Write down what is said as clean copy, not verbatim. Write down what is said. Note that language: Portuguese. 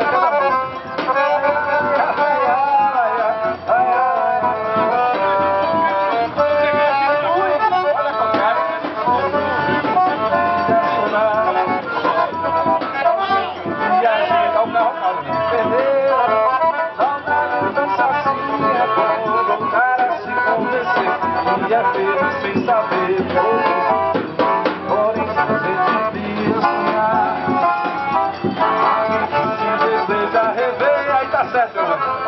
fazer até da música. E é feito sem saber porém se devia sonhar. Se deseja rever, aí tá certo,